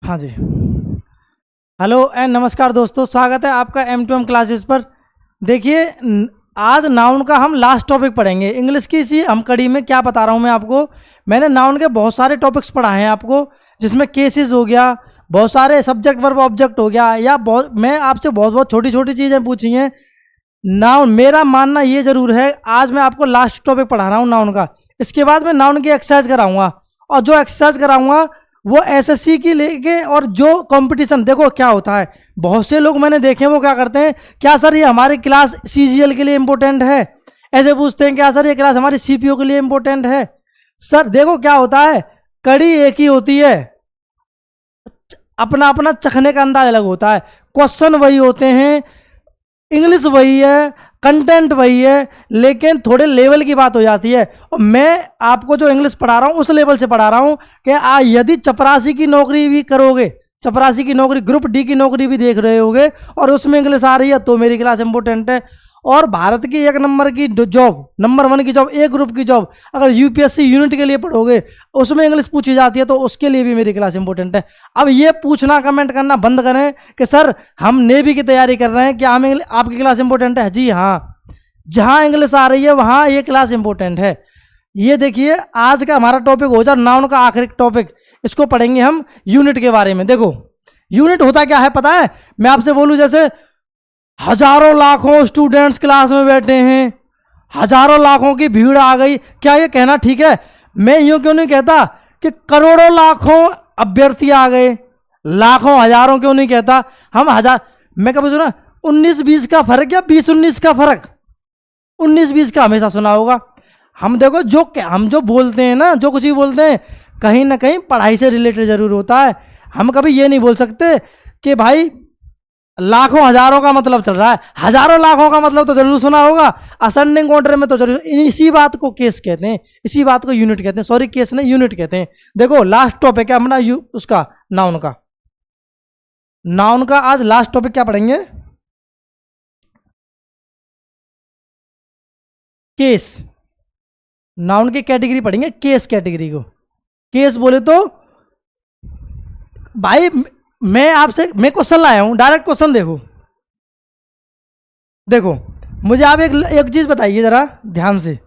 हाँ जी। Hello and नमस्कार दोस्तों, स्वागत है आपका M2M क्लासेस पर। देखिए आज नाउन का हम लास्ट टॉपिक पढ़ेंगे इंग्लिश की इसी हम कड़ी में। क्या बता रहा हूँ मैं आपको, मैंने नाउन के बहुत सारे टॉपिक्स पढ़ाए हैं आपको, जिसमें केसेस हो गया, बहुत सारे सब्जेक्ट वर्ब ऑब्जेक्ट हो गया, या बहुत मैं आपसे बहुत बहुत छोटी छोटी चीज़ें पूछी हैं। नाउन मेरा मानना ये जरूर है, आज मैं आपको लास्ट टॉपिक पढ़ा रहा हूँ नाउन का। इसके बाद मैं नाउन की एक्सरसाइज कराऊंगा, और जो एक्सरसाइज कराऊंगा वो एसएससी की लेके, और जो कंपटीशन देखो क्या होता है, बहुत से लोग मैंने देखे वो क्या करते हैं, क्या सर ये हमारी क्लास सीजीएल के लिए इंपॉर्टेंट है, ऐसे पूछते हैं क्या सर ये क्लास हमारी सीपीओ के लिए इंपॉर्टेंट है। सर देखो क्या होता है, कड़ी एक ही होती है, अपना अपना चखने का अंदाज अलग होता है, क्वेश्चन वही होते हैं, इंग्लिश वही है, कंटेंट वही है, लेकिन थोड़े लेवल की बात हो जाती है। और मैं आपको जो इंग्लिश पढ़ा रहा हूँ उस लेवल से पढ़ा रहा हूँ कि यदि चपरासी की नौकरी भी करोगे, चपरासी की नौकरी, ग्रुप डी की नौकरी भी देख रहे होगे और उसमें इंग्लिश आ रही है, तो मेरी क्लास इंपॉर्टेंट है। और भारत की एक नंबर की जॉब, नंबर 1 की जॉब, ए ग्रुप की जॉब, अगर यूपीएससी यूनिट के लिए पढ़ोगे, उसमें इंग्लिश पूछी जाती है, तो उसके लिए भी मेरी क्लास इंपॉर्टेंट है। अब ये पूछना, कमेंट करना बंद करें कि सर हम नेवी की तैयारी कर रहे हैं, क्या हमें आपकी क्लास इंपॉर्टेंट है? जी हाँ, जहां इंग्लिश आ रही है वहां ये क्लास इंपॉर्टेंट है। ये देखिए आज का हमारा टॉपिक हो जाए नाउन का आखिरी टॉपिक, इसको पढ़ेंगे हम यूनिट के बारे में। देखो यूनिट होता क्या है पता है, मैं आपसे बोलूं जैसे हजारों लाखों स्टूडेंट्स क्लास में बैठे हैं, हजारों लाखों की भीड़ आ गई, क्या ये कहना ठीक है? मैं यूं क्यों नहीं कहता कि करोड़ों लाखों अभ्यर्थी आ गए, लाखों हजारों क्यों नहीं कहता? हम हजार, मैं कभी सुना 19-20 का फर्क या 20-19 का फर्क? 19-20 का हमेशा सुना होगा। हम देखो हम जो बोलते हैं ना, जो कुछ भी बोलते हैं, कहीं ना कहीं पढ़ाई से रिलेटेड जरूर होता है। हम कभी ये नहीं बोल सकते कि भाई लाखों हजारों का मतलब चल रहा है, हजारों लाखों का मतलब तो जरूर सुना होगा, असेंडिंग ऑर्डर में तो जरूर। इसी बात को केस कहते हैं, इसी बात को यूनिट कहते हैं, सॉरी केस नहीं यूनिट कहते हैं। देखो लास्ट टॉपिक है अपना उसका नाउन का, नाउन का आज लास्ट टॉपिक क्या पढ़ेंगे? केस। नाउन की कैटेगरी पढ़ेंगे, केस कैटेगरी को। केस बोले तो भाई मैं क्वेश्चन लाया हूं, डायरेक्ट क्वेश्चन। देखो देखो मुझे आप एक चीज बताइए जरा ध्यान से,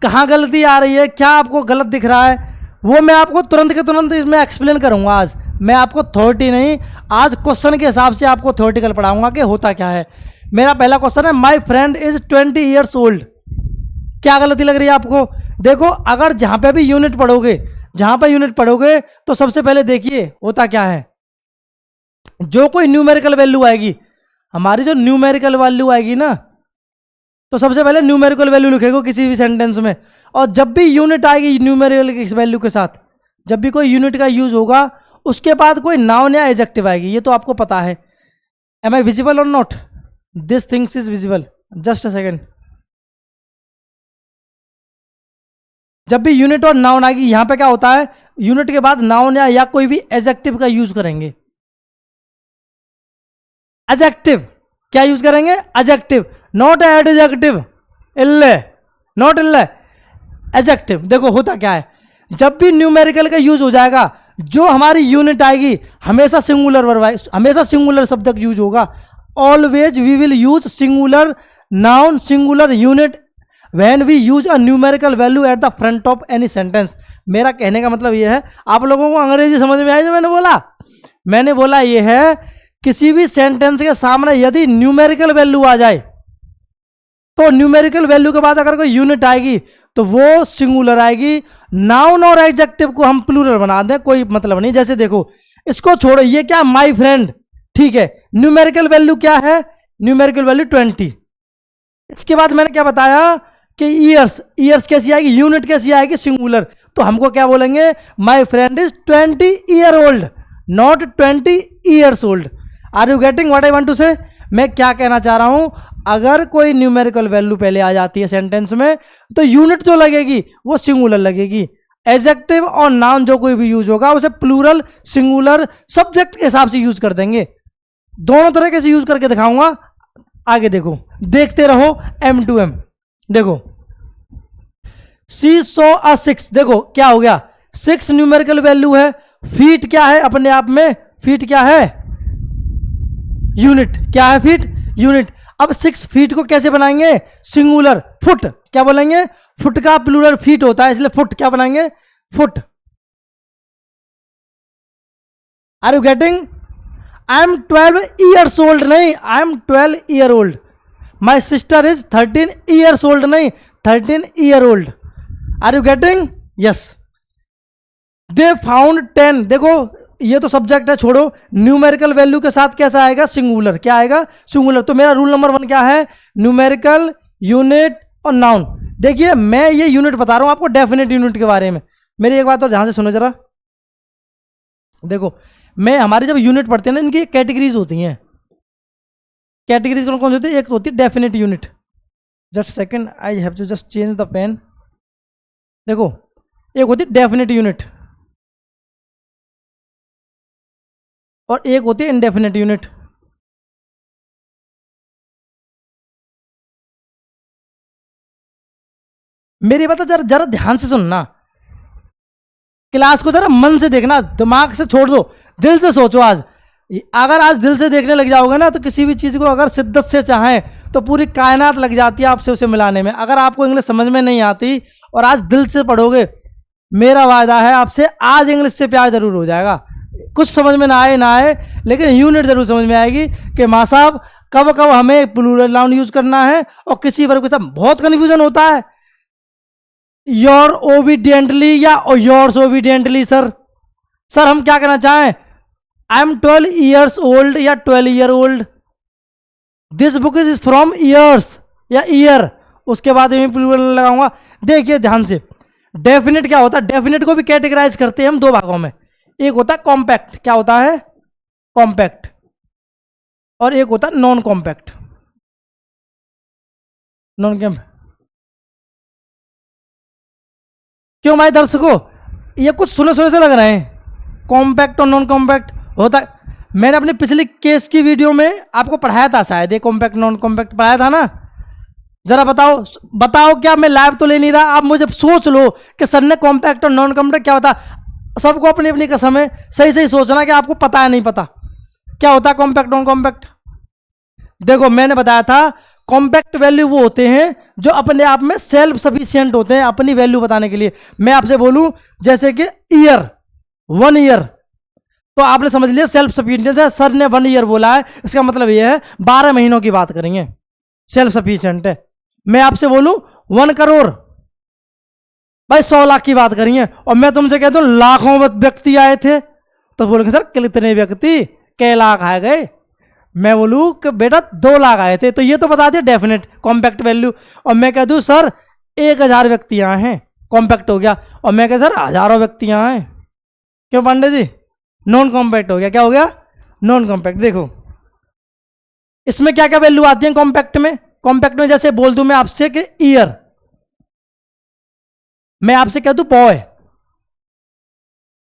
कहां गलती आ रही है, क्या आपको गलत दिख रहा है, वो मैं आपको तुरंत के तुरंत इसमें एक्सप्लेन करूंगा। आज मैं आपको थ्योरी नहीं, आज क्वेश्चन के हिसाब से आपको थ्योरेटिकल पढ़ाऊंगा कि होता क्या है। मेरा पहला क्वेश्चन है, माई फ्रेंड इज 20 ईयर्स ओल्ड। क्या गलती लग रही है आपको? देखो अगर जहां पे भी यूनिट पढ़ोगे, जहां पे यूनिट पढ़ोगे, तो सबसे पहले देखिए होता क्या है, जो कोई न्यूमेरिकल वैल्यू आएगी, हमारी जो न्यूमेरिकल वैल्यू आएगी ना, तो सबसे पहले न्यूमेरिकल वैल्यू लिखेगा किसी भी सेंटेंस में। और जब भी यूनिट आएगी न्यूमेरिकल वैल्यू के साथ, जब भी कोई यूनिट का यूज होगा, उसके बाद कोई नाउन या एडजेक्टिव आएगी, ये तो आपको पता है। एम आई विजिबल और not? This things is visible, just a second. जब भी यूनिट और नाउन आएगी, यहां पे क्या होता है, यूनिट के बाद नाउन या कोई भी एडजेक्टिव का यूज करेंगे। एडजेक्टिव क्या यूज करेंगे? एडजेक्टिव, नॉट एडजेक्टिव, इल्ले, नॉट इल्ले, एडजेक्टिव। देखो होता क्या है, जब भी न्यूमेरिकल का यूज हो जाएगा, जो हमारी यूनिट आएगी हमेशा सिंगुलर वर्ब, हमेशा सिंगुलर शब्द यूज होगा। Always we will use singular noun, singular unit when we use a numerical value at the front of any sentence. मेरा कहने का मतलब यह है, आप लोगों को अंग्रेजी समझ में आई जो मैंने बोला यह है, किसी भी सेंटेंस के सामने यदि न्यूमेरिकल वैल्यू आ जाए, तो न्यूमेरिकल वैल्यू के बाद अगर कोई यूनिट आएगी तो वो सिंगुलर आएगी। नाउन और एडजेक्टिव को हम प्लूरल बना दें, कोई मतलब नहीं। जैसे देखो, इसको छोड़ो, ये क्या, माई फ्रेंड, ठीक है, न्यूमेरिकल वैल्यू क्या है? Numerical value 20। इसके बाद मैंने क्या बताया कि ईयर्स, ईयर्स कैसी आएगी, यूनिट कैसी आएगी, सिंगुलर। तो हमको क्या बोलेंगे, my friend is 20 year old, not 20 years old. Are you getting what I want to say? मैं क्या कहना चाह रहा हूं, अगर कोई न्यूमेरिकल वैल्यू पहले आ जाती है सेंटेंस में, तो यूनिट जो लगेगी वो सिंगुलर लगेगी। एडजेक्टिव और नाउन जो कोई भी यूज होगा, उसे प्लूरल, सिंगुलर, सब्जेक्ट के हिसाब से यूज कर देंगे। दोनों तरीके से यूज करके दिखाऊंगा। आगे देखो, देखते रहो M2M। देखो सी सो अ 6, देखो क्या हो गया, 6 न्यूमेरिकल वैल्यू है, फीट क्या है अपने आप में, फीट क्या है, यूनिट, क्या है फीट, यूनिट। अब 6 फीट को कैसे बनाएंगे, सिंगुलर, फुट, क्या बोलेंगे, फुट का प्लूरल फीट होता है, इसलिए फुट क्या बनाएंगे, foot. Are you getting? I am 12 years old, नहीं, I am 12 year old. My sister is 13 years old, नहीं, 13 year old. Are you getting? Yes. They found 10, देखो ये तो सब्जेक्ट है, छोड़ो, न्यूमेरिकल वैल्यू के साथ कैसा आएगा, सिंगुलर, क्या आएगा, सिंगुलर। तो मेरा रूल नंबर 1 क्या है, न्यूमेरिकल, यूनिट और नाउन। देखिए मैं ये यूनिट बता रहा हूं आपको डेफिनेट यूनिट के बारे में। मेरी एक बात और ध्यान से सुनो जरा, देखो मैं हमारी जब यूनिट पढ़ते हैं ना, इनकी कैटेगरीज होती हैं। कैटेगरीज कौन कौन सी होती है, एक होती है definite unit, just second I have to just change the pen. देखो एक होती है डेफिनेट यूनिट और एक होती है इनडेफिनेट यूनिट। मेरी बात जरा जरा ध्यान से सुनना, क्लास को जरा मन से देखना, दिमाग से छोड़ दो, दिल से सोचो। आज अगर आज दिल से देखने लग जाओगे ना, तो किसी भी चीज़ को अगर शिद्दत से चाहें तो पूरी कायनात लग जाती है आपसे उसे मिलाने में। अगर आपको इंग्लिश समझ में नहीं आती और आज दिल से पढ़ोगे, मेरा वायदा है आपसे, आज इंग्लिश से प्यार जरूर हो जाएगा। कुछ समझ में ना आए, लेकिन यूनिट जरूर समझ में आएगी कि माँ साहब कब कब हमें प्लूरल नाउन यूज करना है और किसी वर्ग के साथ बहुत कन्फ्यूजन होता है। योर ओबीडियंटली या योर्स ओबीडियंटली, सर हम क्या कहना चाहें, आई एम 12 ईयर्स ओल्ड या 12 year old, this book is from years या ईयर, उसके बाद मैं प्लूरल लगाऊंगा। देखिए ध्यान से, डेफिनेट क्या होता है, डेफिनेट को भी कैटेगराइज करते हैं हम 2 भागों में। एक होता है कॉम्पैक्ट, क्या होता है, कॉम्पैक्ट, और एक होता है नॉन कॉम्पैक्ट। नॉन कॉम्पैक्ट क्यों हमारे दर्शकों ये कुछ सुने सुने से लग रहे हैं, कॉम्पैक्ट और नॉन कॉम्पैक्ट होता है। मैंने अपने पिछली केस की वीडियो में आपको पढ़ाया था शायद, ये कॉम्पैक्ट नॉन कॉम्पैक्ट पढ़ाया था ना। जरा बताओ क्या मैं लाइव तो ले नहीं रहा, आप मुझे सोच लो कि सर ने कॉम्पैक्ट और नॉन कॉम्पैक्ट क्या होता। सबको अपनी अपनी कसम है, सही सही सोचना कि आपको पता है नहीं पता क्या होता है कॉम्पैक्ट नॉन कॉम्पैक्ट। देखो मैंने बताया था कॉम्पैक्ट वैल्यू वो होते हैं जो अपने आप में सेल्फ सफिशिएंट होते हैं अपनी वैल्यू बताने के लिए। मैं आपसे बोलूं जैसे कि ईयर, 1 ईयर, तो आपने समझ लिया सेल्फ सफिशिएंट है। सर ने 1 ईयर बोला है, इसका मतलब ये है 12 महीनों की बात करेंगे, सेल्फ सफिशिएंट है। मैं आपसे बोलूं 1 करोड़, भाई 100 लाख की बात करेंगे, और मैं तुमसे कहता हूं लाखों व्यक्ति आए थे, तो बोलेंगे सर कितने व्यक्ति, कै लाख आ गए। मैं बोलूं कि बेटा 2 लाख आए थे, तो ये तो बता दिया डेफिनेट कॉम्पैक्ट वैल्यू। और मैं कह दूं सर 1000 व्यक्ति आए हैं, कॉम्पैक्ट हो गया। और मैं कह सर हजारों व्यक्ति आए, क्यों पांडे जी, नॉन कॉम्पैक्ट हो गया। क्या हो गया, नॉन कॉम्पैक्ट। देखो इसमें क्या क्या वैल्यू आती है कॉम्पैक्ट में। कॉम्पैक्ट में जैसे बोल दूं मैं आपसे कि ईयर, मैं आपसे कह दूं बॉय।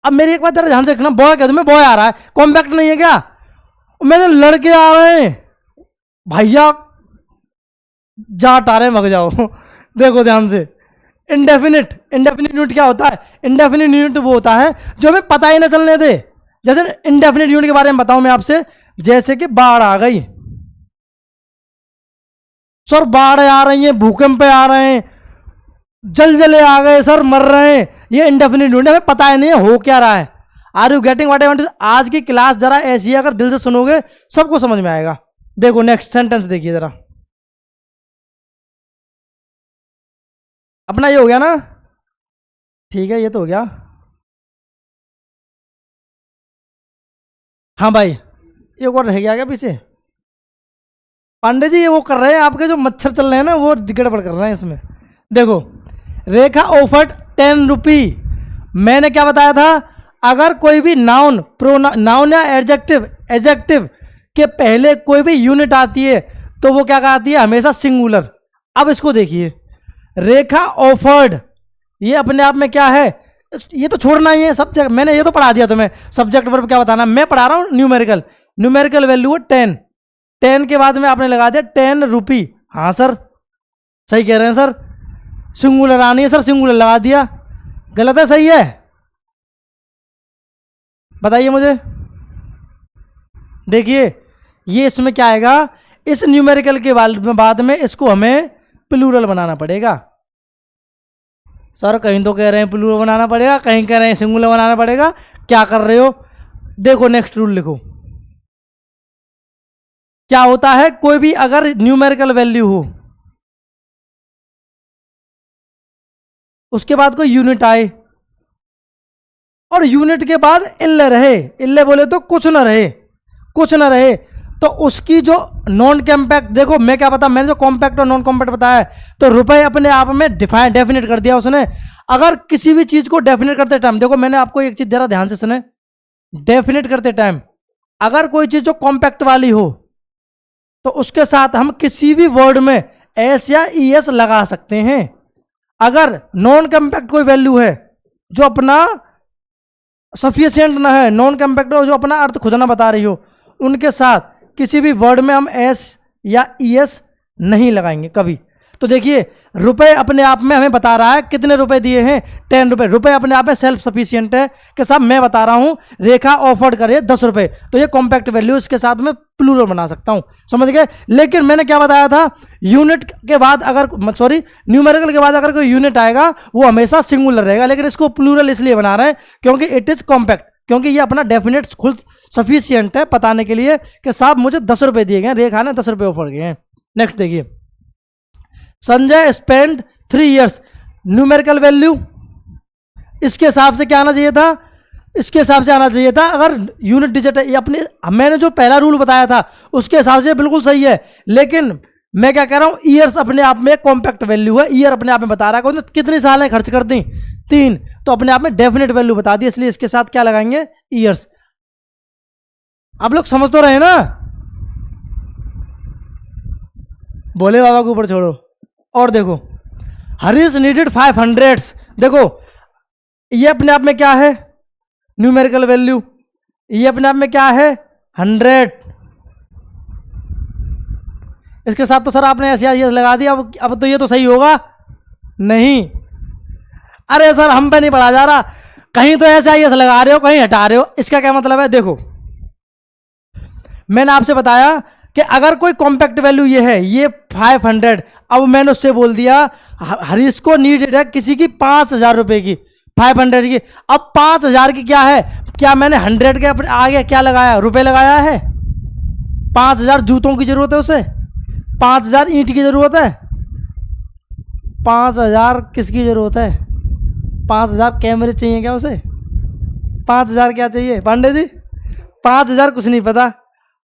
अब मेरी एक बात जरा ध्यान से रखना, बॉय कह दूं मैं, बॉय आ रहा है, कॉम्पैक्ट नहीं है क्या। मैंने लड़के आ रहे हैं, भैया जाट आ रहे हैं, भग जाओ। देखो ध्यान से, इंडेफिनिट यूनिट क्या होता है, इंडेफिनिट यूनिट वो होता है जो हमें पता ही ना चलने दे। जैसे इंडेफिनिट यूनिट के बारे में बताऊं मैं आपसे, जैसे कि बाढ़ आ गई, सर बाढ़ आ रही है, भूकंप आ रहे हैं, जलजले आ गए सर, मर रहे हैं, ये इंडेफिनिट यूनिट, हमें पता ही नहीं है हो क्या रहा है। Are you getting what I want to. आज की क्लास जरा ऐसी है, अगर दिल से सुनोगे सबको समझ में आएगा। देखो नेक्स्ट सेंटेंस देखिए जरा, अपना ये हो गया ना, ठीक है ये तो हो गया। हाँ भाई एक और रह गया क्या पीछे, पांडे जी ये वो कर रहे हैं आपके जो मच्छर चल रहे हैं ना, वो गड़बड़ कर रहे हैं इसमें। देखो रेखा ऑफर्ड 10 रुपी। मैंने क्या बताया था, अगर कोई भी नाउन, नाउन या एडजेक्टिव के पहले कोई भी यूनिट आती है तो वो क्या कहती है, हमेशा सिंगुलर। अब इसको देखिए, रेखा ऑफर्ड, ये अपने आप में क्या है, ये तो छोड़ना ही है सब्जेक्ट, मैंने ये तो पढ़ा दिया तुम्हें, सब्जेक्ट वर्ब क्या बताना। मैं पढ़ा रहा हूँ न्यूमेरिकल वैल्यू है 10 के बाद में आपने लगा दिया 10 रुपी। हाँ सर सही कह रहे हैं सर, सिंगुलर आनी है सर, सिंगुलर लगा दिया, गलत है सही है, बताइए मुझे। देखिए ये इसमें क्या आएगा, इस न्यूमेरिकल के बाद में इसको हमें प्लूरल बनाना पड़ेगा। सर कहीं तो कह रहे हैं प्लूरल बनाना पड़ेगा, कहीं कह रहे हैं सिंगुलर बनाना पड़ेगा, क्या कर रहे हो? देखो नेक्स्ट रूल लिखो। क्या होता है, कोई भी अगर न्यूमेरिकल वैल्यू हो उसके बाद कोई यूनिट आए और यूनिट के बाद इल्ले रहे, इल्ले बोले तो कुछ ना रहे, कुछ ना रहे, तो उसकी जो नॉन कॉम्पैक्ट, देखो मैं क्या बता, मैंने जो कॉम्पैक्ट और नॉन कॉम्पैक्ट बताया है, तो रुपए अपने आप में डेफिनेट कर दिया उसने। अगर किसी भी चीज को डेफिनेट करते टाइम, देखो मैंने आपको एक चीज दे रहा, ध्यान से सुने, डेफिनेट करते टाइम अगर कोई चीज जो कॉम्पैक्ट वाली हो तो उसके साथ हम किसी भी वर्ड में एस या ई एस लगा सकते हैं। अगर नॉन कॉम्पैक्ट कोई वैल्यू है जो अपना सफिशिएंट ना है, नॉन कॉम्पैक्ट हो जो अपना अर्थ खुद ना बता रही हो, उनके साथ किसी भी वर्ड में हम एस या ई एस नहीं लगाएंगे कभी। तो देखिए रुपए अपने आप में हमें बता रहा है कितने रुपए दिए हैं, 10 रुपए। रुपए अपने आप में सेल्फ सफिशिएंट है कि साहब मैं बता रहा हूं रेखा ऑफर्ड करे 10 रुपए, तो ये कॉम्पैक्ट वैल्यू, इसके साथ में प्लूरल बना सकता हूं, समझ गए। लेकिन मैंने क्या बताया था, यूनिट के बाद अगर, सॉरी न्यूमेरिकल के बाद अगर कोई यूनिट आएगा वो हमेशा सिंगुलर रहेगा, लेकिन इसको प्लूरल इसलिए बना रहे हैं क्योंकि इट इज कॉम्पैक्ट, क्योंकि ये अपना डेफिनेट खुद सफिशिएंट है बताने के लिए कि साहब मुझे 10 रुपए दिए गए, रेखा ने 10 रुपए ऑफर किए हैं। नेक्स्ट देखिए, Sanjay spend 3 years, numerical value इसके हिसाब से क्या आना चाहिए था, इसके हिसाब से आना चाहिए था। अगर यूनिट डिजिट है, ये अपने मैंने जो पहला रूल बताया था उसके हिसाब से बिल्कुल सही है, लेकिन मैं क्या कह रहा हूं, ईयर्स अपने आप में कॉम्पैक्ट वैल्यू है, ईयर अपने आप में बता रहा है कितनी साल है खर्च कर दी 3, तो अपने आप में डेफिनेट वैल्यू बता दी, इसलिए इसके साथ क्या लगाएंगे, ईयर्स। आप लोग समझ तो रहे ना, बोले बाबा के ऊपर छोड़ो। और देखो हरीश नीडेड 500, देखो ये अपने आप में क्या है, न्यूमेरिकल वैल्यू, ये अपने आप में क्या है, 100। इसके साथ तो सर आपने ऐसे ये लगा दिया, अब तो ये तो सही होगा नहीं। अरे सर हम पे नहीं पढ़ा जा रहा, कहीं तो ऐसे आई लगा रहे हो, कहीं हटा रहे हो, इसका क्या मतलब है। देखो मैंने आपसे बताया कि अगर कोई कॉम्पैक्ट वैल्यू ये है, ये 500, अब मैंने उससे बोल दिया हरीश को नीडेड है किसी की 5,000 रुपए की, 500 की, अब 5,000 की क्या है, क्या मैंने 100 के अपने आगे क्या लगाया, रुपए लगाया है। 5,000 जूतों की जरूरत है उसे, 5,000 ईंट की जरूरत है, 5,000 किसकी जरूरत है, 5,000 कैमरे चाहिए क्या उसे, 5,000 क्या चाहिए पांडे जी, 5,000 कुछ नहीं पता,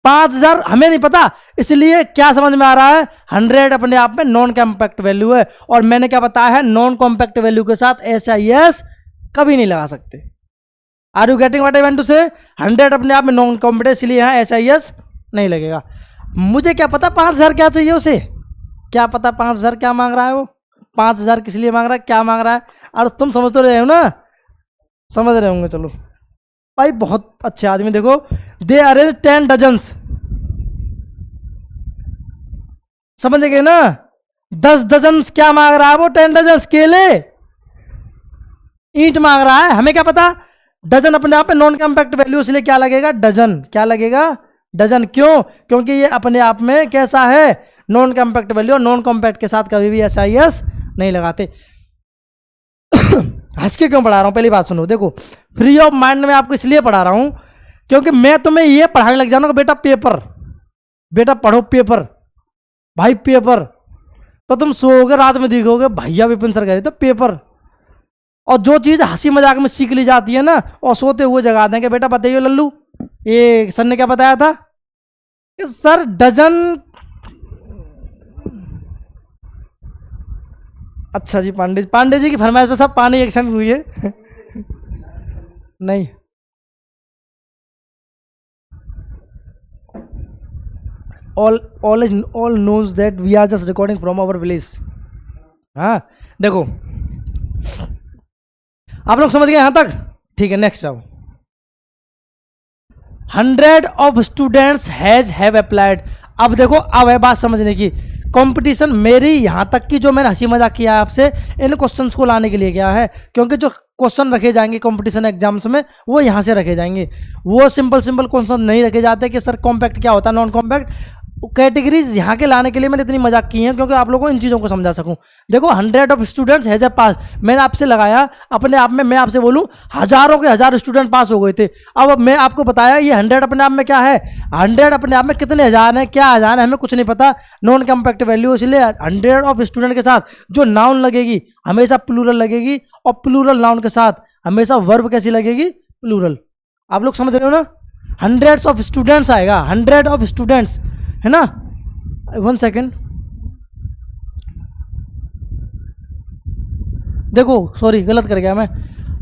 5,000 हमें नहीं पता, इसलिए क्या समझ में आ रहा है, 100 अपने आप में नॉन कॉम्पैक्ट वैल्यू है, और मैंने क्या बताया है, नॉन कॉम्पैक्ट वैल्यू के साथ एस आई एस कभी नहीं लगा सकते। Are you getting what I want to say, 100 अपने आप में नॉन कॉम्पैक्ट, इसलिए यहाँ एस आई एस नहीं लगेगा। मुझे क्या पता 5,000 क्या चाहिए उसे, क्या पता 5,000 क्या मांग रहा है वो, 5,000 किस लिए मांग रहा है, क्या मांग रहा है, और तुम समझ तो रहे हो ना, समझ रहे होंगे। चलो भाई बहुत अच्छे आदमी, देखो दे अरेंज 10 डजन्स, समझ गए ना, 10 डजन क्या मांग रहा है वो, 10 डजन केले, ईंट मांग रहा है, हमें क्या पता। डजन अपने आप में नॉन कॉम्पैक्ट वैल्यू, इसलिए क्या लगेगा, डजन, क्या लगेगा, डजन। क्यों, क्योंकि ये अपने आप में कैसा है, नॉन कॉम्पैक्ट वैल्यू, और नॉन कॉम्पैक्ट के साथ कभी भी एस आई एस नहीं लगाते। हंस के क्यों पढ़ा रहा हूं, पहली बात सुनो, देखो फ्री ऑफ माइंड में आपको इसलिए पढ़ा रहा हूं क्योंकि मैं तुम्हें ये पढ़ाने लग जाऊंगा, बेटा पेपर, बेटा पढ़ो पेपर, भाई पेपर, तो तुम सोओगे रात में दिखोगे भैया विपिन सर कह रहे तो पेपर। और जो चीज हंसी मजाक में सीख ली जाती है ना, और सोते हुए जगा देंगे, बेटा बताइए लल्लू ये सर ने क्या बताया था कि सर डजन, अच्छा जी पांडे जी की फरमाइश पे सब पानी एक्शन हुई है नहीं, all knows that we are just recording from our village। हाँ देखो आप लोग समझ गए यहां तक, ठीक है। नेक्स्ट आओ, 100 ऑफ स्टूडेंट्स हैव अप्लाइड। अब देखो अब है बात समझने की, कंपटीशन मेरी यहां तक की जो मैंने हंसी मजाक किया है आपसे, इन क्वेश्चंस को लाने के लिए क्या है, क्योंकि जो क्वेश्चन रखे जाएंगे कंपटीशन एग्जाम्स में, वो यहाँ से रखे जाएंगे। वो सिंपल सिंपल क्वेश्चन नहीं रखे जाते कि सर कॉम्पैक्ट क्या होता है, नॉन कॉम्पैक्ट। कैटेगरीज यहाँ के लाने के लिए मैंने इतनी मजाक की है क्योंकि आप लोगों को इन चीज़ों को समझा सकूं। देखो 100 ऑफ स्टूडेंट्स हैज ए पास, मैंने आपसे लगाया अपने आप में, मैं आपसे बोलूं हजारों के हजार स्टूडेंट पास हो गए थे। अब मैं आपको बताया ये 100 अपने आप में क्या है, 100 अपने आप में कितने हजार हैं, क्या हजार है, हमें कुछ नहीं पता, नॉन कॉम्पैक्ट वैल्यू। इसलिए 100 ऑफ स्टूडेंट के साथ जो नाउन लगेगी हमेशा प्लूरल लगेगी, और प्लूरल नाउन के साथ हमेशा वर्ब कैसी लगेगी, प्लूरल। आप लोग समझ रहे हो ना, 100 ऑफ स्टूडेंट्स आएगा, 100 ऑफ स्टूडेंट्स, है ना। 1 सेकेंड, देखो सॉरी गलत कर गया मैं।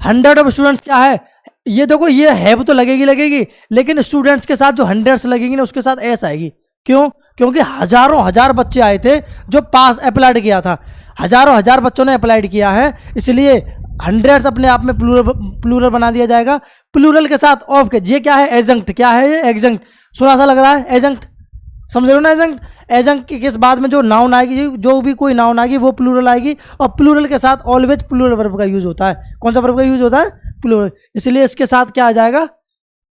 100 ऑफ स्टूडेंट्स क्या है, ये देखो ये हैव तो लगेगी, लेकिन स्टूडेंट्स के साथ जो 100 लगेगी ना उसके साथ एस आएगी। क्यों? क्योंकि हजारों हजार बच्चे आए थे जो पास अप्लाइड किया था, हजारों हजार बच्चों ने अप्लाइड किया है, इसलिए 100 अपने आप में प्लूरल बना दिया जाएगा। प्लूरल के साथ ऑफ के, ये क्या है, एजंक्ट। क्या है ये, एग्जंक्ट। सुना सा लग रहा है, एजंक्ट, समझ रहे हो ना। एजंक्ट, एजंक्ट के किस बाद में जो नाउन आएगी, जो भी कोई नाउन आएगी वो प्लूरल आएगी, और प्लूरल के साथ ऑलवेज प्लूरल वर्ब का यूज होता है। कौन सा वर्ब का यूज होता है, प्लूरल। इसलिए इसके साथ क्या आ जाएगा,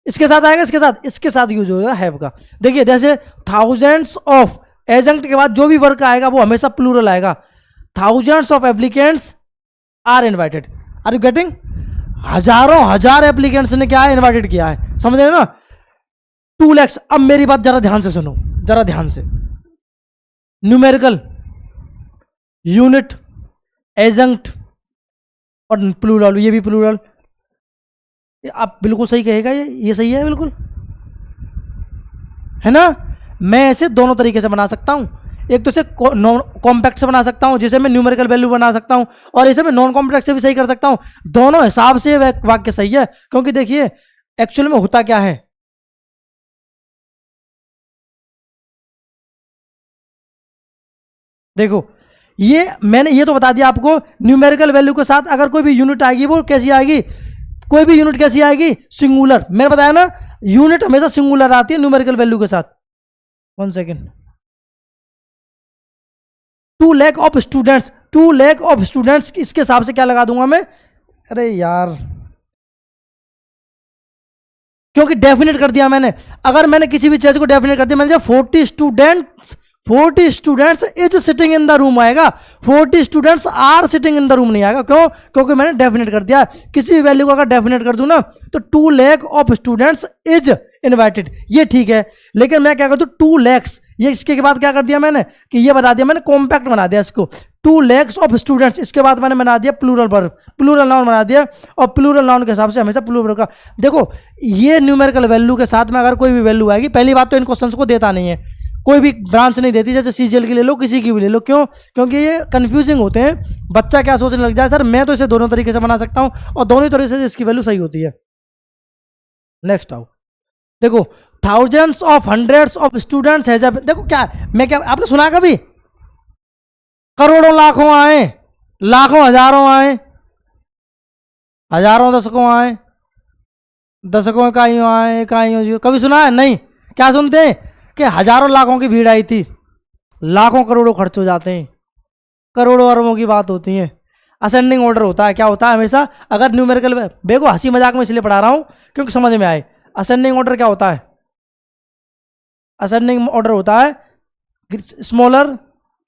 इसके साथ आएगा, इसके साथ यूज होगा हैव का। देखिए जैसे थाउजेंड्स ऑफ, एजंक्ट के बाद जो भी वर्ब आएगा वो हमेशा प्लूरल आएगा। Thousands of applicants are invited, are you getting. हजारों हजार एप्लीकेंट्स ने क्या है, इनवाइटेड किया है, समझ रहे हो ना। 2 lakhs। अब मेरी बात जरा ध्यान से सुनो, जरा ध्यान से। न्यूमेरिकल, यूनिट, एजंक्ट और प्लूरल, ये भी प्लूरल। आप बिल्कुल सही कहेगा, ये सही है बिल्कुल, है ना। मैं ऐसे दोनों तरीके से बना सकता हूं, एक तो इसे नॉन कॉम्पैक्ट से बना सकता हूं जिसे मैं न्यूमेरिकल वैल्यू बना सकता हूं, और इसे मैं नॉन कॉम्पैक्ट से भी सही कर सकता हूं। दोनों हिसाब से वाक्य सही है, क्योंकि देखिए एक्चुअल में होता क्या है, देखो ये मैंने ये तो बता दिया आपको, न्यूमेरिकल वैल्यू के साथ अगर कोई भी यूनिट आएगी वो कैसी आएगी, कोई भी यूनिट कैसी आएगी, सिंगुलर। मैंने बताया ना, यूनिट हमेशा सिंगुलर आती है न्यूमेरिकल वैल्यू के साथ। 1 second. 2 lakh of students, 2 lakh of students, इसके हिसाब से क्या लगा दूंगा मैं, अरे यार क्योंकि डेफिनेट कर दिया मैंने। अगर मैंने किसी भी चीज को डेफिनेट कर दिया, मैंने जब 40 students is sitting in the room आएगा, 40 students are sitting in the room नहीं आएगा। क्यों? क्योंकि मैंने डेफिनेट कर दिया। किसी भी वैल्यू को अगर डेफिनेट कर दूं ना तो 2 lakh of students is invited, ये ठीक है। लेकिन मैं क्या कर दूं, 2 lakhs, ये इसके बाद क्या कर दिया मैंने कि ये बता दिया मैंने, कॉम्पैक्ट बना दिया इसको। 2 lakhs ऑफ स्टूडेंट्स, इसके बाद मैंने बना दिया प्लूरल वर्ब, प्लूरल नाउन बना दिया, और प्लूरल नाउन के हिसाब से हमेशा प्लूरल का। देखो ये न्यूमेरिकल वैल्यू के साथ में अगर कोई भी वैल्यू आएगी, पहली बात तो इन क्वेश्चंस को देता नहीं है, कोई भी ब्रांच नहीं देती, जैसे सीजीएल की ले लो, किसी की भी ले लो। क्यों? क्योंकि ये कंफ्यूजिंग होते हैं, बच्चा क्या सोचने लग जाए, सर मैं तो इसे दोनों तरीके से बना सकता हूं, और दोनों तरीके से इसकी वैल्यू सही होती है। नेक्स्ट आओ, देखो thousands of, hundreds of students है, जब देखो क्या मैं क्या, आपने सुना कभी करोड़ों लाखों आए, लाखों हजारों आए, हजारों दशकों आए, दशकों इकाइयों आए, इकाइयों, कभी सुना है? नहीं। क्या सुनते हैं कि हजारों लाखों की भीड़ आई थी, लाखों करोड़ों खर्च हो जाते हैं, करोड़ों अरबों की बात होती है। असेंडिंग ऑर्डर होता है, क्या होता है हमेशा, अगर न्यूमेरिकल, देखो हंसी मजाक में इसलिए पढ़ा रहा हूं क्योंकि समझ में आए। असेंडिंग ऑर्डर क्या होता है, असेंडिंग ऑर्डर होता है smaller,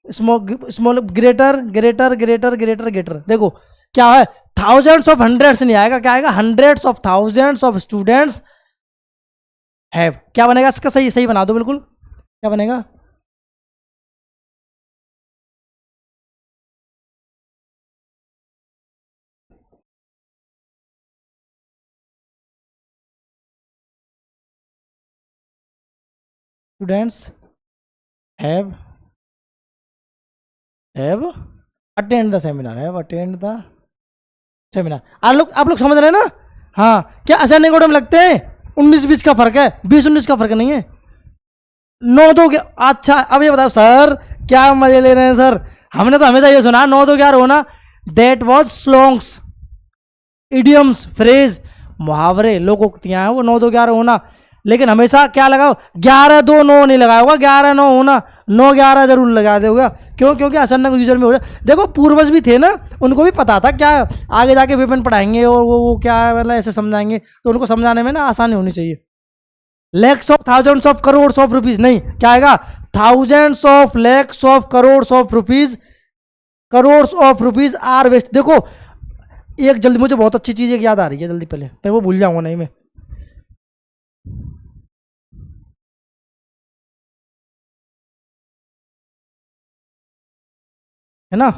small, greater, greater, greater, greater, greater. देखो क्या है, थाउजेंड्स ऑफ हंड्रेड्स नहीं आएगा, क्या आएगा, hundreds of thousands of students have. क्या बनेगा इसका, सही सही बना दो बिल्कुल, क्या बनेगा, students have attend the seminar, have attend the seminar. आप लोग समझ रहे हैं ना। हाँ, क्या असेंडिंग ऑर्डर में लगते हैं, 19-20 का फर्क है, 20-19 का फर्क नहीं है। 9-2 क्या, अच्छा अब ये बताओ सर क्या मजे ले रहे हैं सर, हमने तो हमेशा ये सुना 9-2 क्या होना, दैट वॉज स्लॉन्ग्स, इडियम्स, फ्रेज, मुहावरे, लोकोक्तियां हैं वो 9-2 होना। लेकिन हमेशा क्या लगाओ, 11 2 9 नहीं लगाया होगा, 11 9 होना, 9 11 जरूर लगा दोगे। क्यों? क्योंकि अचानक यूजर में हो जाए। देखो पूर्वज भी थे ना, उनको भी पता था क्या आगे जाके विपिन पढ़ाएंगे और वो क्या है, मतलब ऐसे समझाएंगे, तो उनको समझाने में ना आसानी होनी चाहिए। Lakhs of thousands of crore of rupees नहीं, क्या आएगा, thousands of lakhs of crore of rupees, crore of rupees are waste. देखो एक जल्दी मुझे बहुत अच्छी चीज एक याद आ रही है, जल्दी पहले मैं वो भूल जाऊंगा नहीं मैं। है ना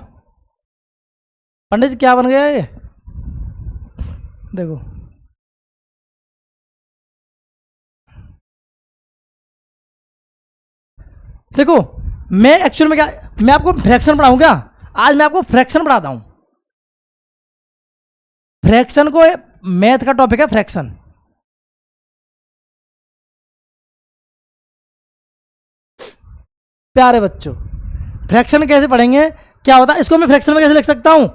पंडित जी, क्या बन गया ये, देखो देखो मैं एक्चुअल में क्या, मैं आपको फ्रैक्शन पढ़ाऊं क्या, आज मैं आपको फ्रैक्शन पढ़ाता हूं। फ्रैक्शन को, मैथ का टॉपिक है फ्रैक्शन। प्यारे बच्चों फ्रैक्शन कैसे पढ़ेंगे, क्या होता है इसको मैं फ्रैक्शन में कैसे लिख सकता हूं,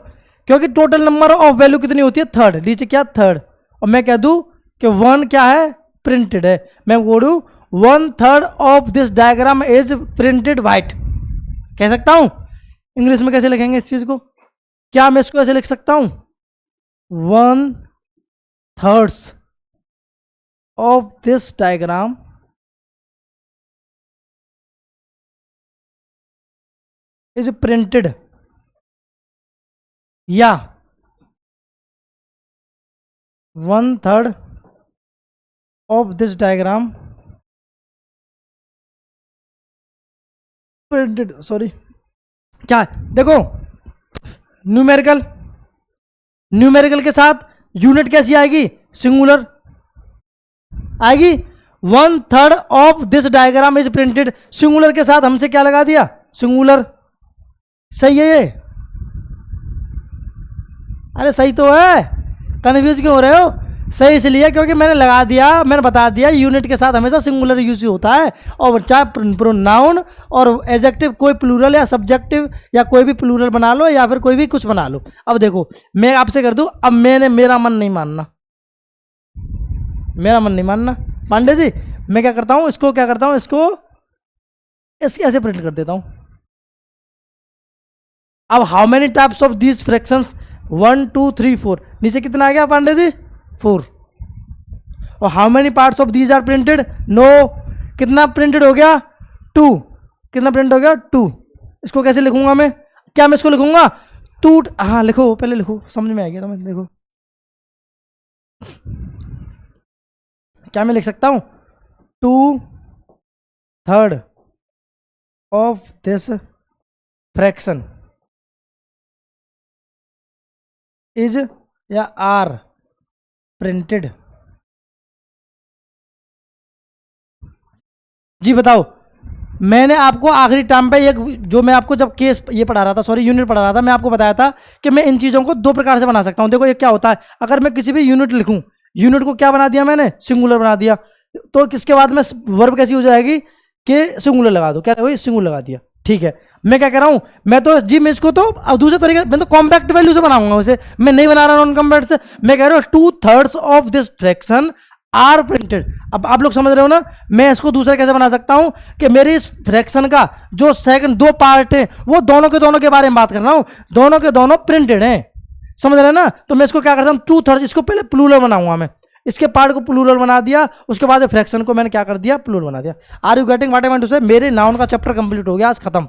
क्योंकि टोटल नंबर ऑफ वैल्यू कितनी होती है, थर्ड, नीचे क्या थर्ड, और मैं कह दूं कि 1 क्या है, प्रिंटेड है। मैं बोलूं 1/3 of this diagram is printed white, कह सकता हूं। इंग्लिश में कैसे लिखेंगे इस चीज को, क्या मैं इसको ऐसे लिख सकता हूं, 1/3 of this diagram is printed, या 1/3 of this diagram printed, sorry क्या है? देखो न्यूमेरिकल, न्यूमेरिकल के साथ यूनिट कैसी आएगी, सिंगुलर आएगी। 1/3 of this diagram is printed, singular के साथ हमसे क्या लगा दिया, सिंगुलर। सही है ये, अरे सही तो है, कन्फ्यूज क्यों हो रहे हो, सही इसलिए क्योंकि मैंने लगा दिया, मैंने बता दिया यूनिट के साथ हमेशा सिंगुलर यूज होता है, और चाहे प्रोनाउन और एडजेक्टिव कोई प्लूरल या सब्जेक्टिव या कोई भी प्लूरल बना लो या फिर कोई भी कुछ बना लो। अब देखो मैं आपसे कर दूं, अब मैंने मेरा मन नहीं मानना, मेरा मन नहीं मानना पांडे जी, मैं क्या करता हूं, इसको क्या करता हूं, इसको इसके ऐसे प्रिंट कर देता हूं। अब how many types of these fractions, 1 2 3 4, नीचे कितना आ गया पांडे जी, 4। और how many parts of these are printed, no, कितना प्रिंटेड हो गया, 2, कितना प्रिंट हो गया, 2। इसको कैसे लिखूंगा मैं, क्या मैं इसको लिखूंगा 2, हाँ लिखो पहले लिखो, समझ में आ गया तुम्हें, देखो क्या मैं लिख सकता हूं, 2/3 ऑफ दिस फ्रैक्शन इज या आर प्रिंटेड। जी बताओ, मैंने आपको आखिरी टाइम पे एक, जो मैं आपको जब केस ये पढ़ा रहा था, सॉरी यूनिट पढ़ा रहा था, मैं आपको बताया था कि मैं इन चीज़ों को 2 प्रकार से बना सकता हूं। देखो ये क्या होता है, अगर मैं किसी भी यूनिट लिखूं, यूनिट को क्या बना दिया मैंने, सिंगुलर बना दिया, तो किसके बाद में वर्ब कैसी हो जाएगी कि सिंगुलर लगा दो, क्या वही सिंगुलर लगा दिया, ठीक है। मैं क्या कह रहा हूं, मैं तो जी मैं इसको तो अब दूसरे तरीके, मैं तो कॉम्पैक्ट वैल्यू से बनाऊंगा उसे, मैं नहीं बना रहा नॉन कॉम्पैक्ट से। मैं कह रहा हूं 2/3 of this fraction are printed. अब आप लोग समझ रहे हो ना, मैं इसको दूसरा कैसे बना सकता हूं कि मेरी इस फ्रैक्शन का जो सेकंड 2 पार्ट है वो दोनों के बारे में बात कर रहा हूं, दोनों के दोनों प्रिंटेड हैं, समझ रहे हैं ना। तो मैं इसको क्या करता हूं, 2/3, इसको पहले प्लूरल बनाऊंगा मैं, इसके पार्ट को प्लूरल बना दिया, उसके बाद फ्रैक्शन को मैंने क्या कर दिया, प्लूरल बना दिया। Are you getting what I want to say, मेरे नाउन का चैप्टर कंप्लीट हो गया, आज खत्म।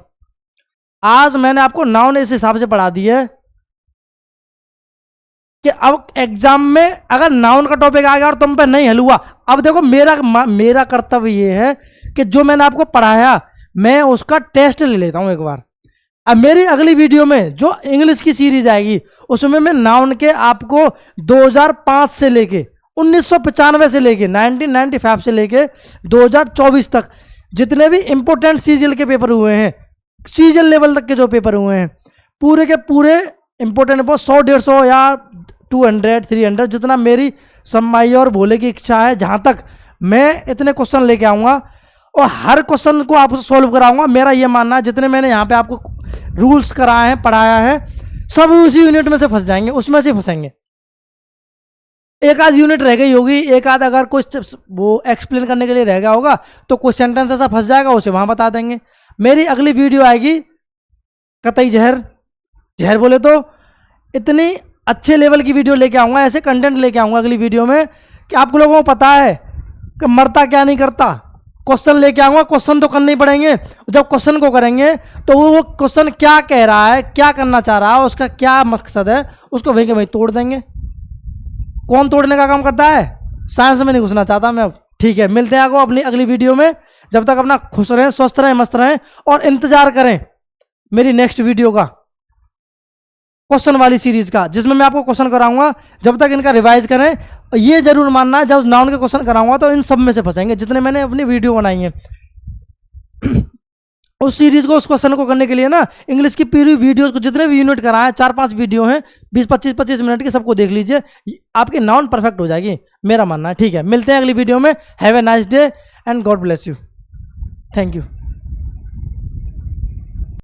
आज मैंने आपको नाउन इस हिसाब से पढ़ा दी है कि अब एग्जाम में अगर नाउन का टॉपिक आ गया और तुम पे नहीं हल हुआ, अब देखो मेरा कर्तव्य ये है कि जो मैंने आपको पढ़ाया मैं उसका टेस्ट ले लेता हूं एक बार। अब मेरी अगली वीडियो में जो इंग्लिश की सीरीज आएगी उसमें मैं नाउन के आपको 2005 से लेके 1995 से लेके 1995 से लेके 2024 तक जितने भी इंपोर्टेंट सीजीएल के पेपर हुए हैं, सीजीएल लेवल तक के जो पेपर हुए हैं, पूरे के पूरे इंपोर्टेंट 100-150 या 200-300 जितना मेरी सम्माई और भोले की इच्छा है, जहां तक मैं इतने क्वेश्चन लेके आऊंगा और हर क्वेश्चन को आपको सॉल्व कराऊंगा। मेरा ये मानना है जितने मैंने यहाँ पे आपको रूल्स कराए हैं, पढ़ाया है, सब उसी यूनिट में से फंस जाएंगे, उसमें से फंसेंगे। एक आध यूनिट रह गई होगी, एक आध अगर कुछ वो एक्सप्लेन करने के लिए रह गया होगा तो कुछ सेंटेंस ऐसा फंस जाएगा, उसे वहां बता देंगे। मेरी अगली वीडियो आएगी कतई जहर, जहर बोले तो इतनी अच्छे लेवल की वीडियो लेके आऊंगा, ऐसे कंटेंट लेके आऊंगा अगली वीडियो में कि आप लोगों को पता है कि मरता क्या नहीं करता। क्वेश्चन लेके आऊंगा, क्वेश्चन तो करने ही पड़ेंगे। जब क्वेश्चन को करेंगे तो वो क्वेश्चन क्या कह रहा है, क्या करना चाह रहा है, उसका क्या मकसद है, उसको वहीं के वहीं तोड़ देंगे। कौन तोड़ने का काम करता है? साइंस में नहीं घुसना चाहता मैं अब। ठीक है, मिलते हैं आपको अपनी अगली वीडियो में। जब तक अपना खुश रहें, स्वस्थ रहें, मस्त रहें और इंतजार करें मेरी नेक्स्ट वीडियो का, क्वेश्चन वाली सीरीज का, जिसमें मैं आपको क्वेश्चन कराऊंगा। जब तक इनका रिवाइज करें, ये जरूर मानना है जब नाउन के क्वेश्चन कराऊंगा तो इन सब में से फंसेंगे जितने मैंने अपनी वीडियो बनाई है। उस सीरीज को, उस क्वेश्चन को करने के लिए ना इंग्लिश की पूरी वीडियोस को, जितने भी यूनिट कराए, 4-5 वीडियो हैं 20-25 मिनट की, सबको देख लीजिए, आपकी नाउन परफेक्ट हो जाएगी, मेरा मानना है। ठीक है, मिलते हैं अगली वीडियो में। Have a nice day and God bless you. Thank you.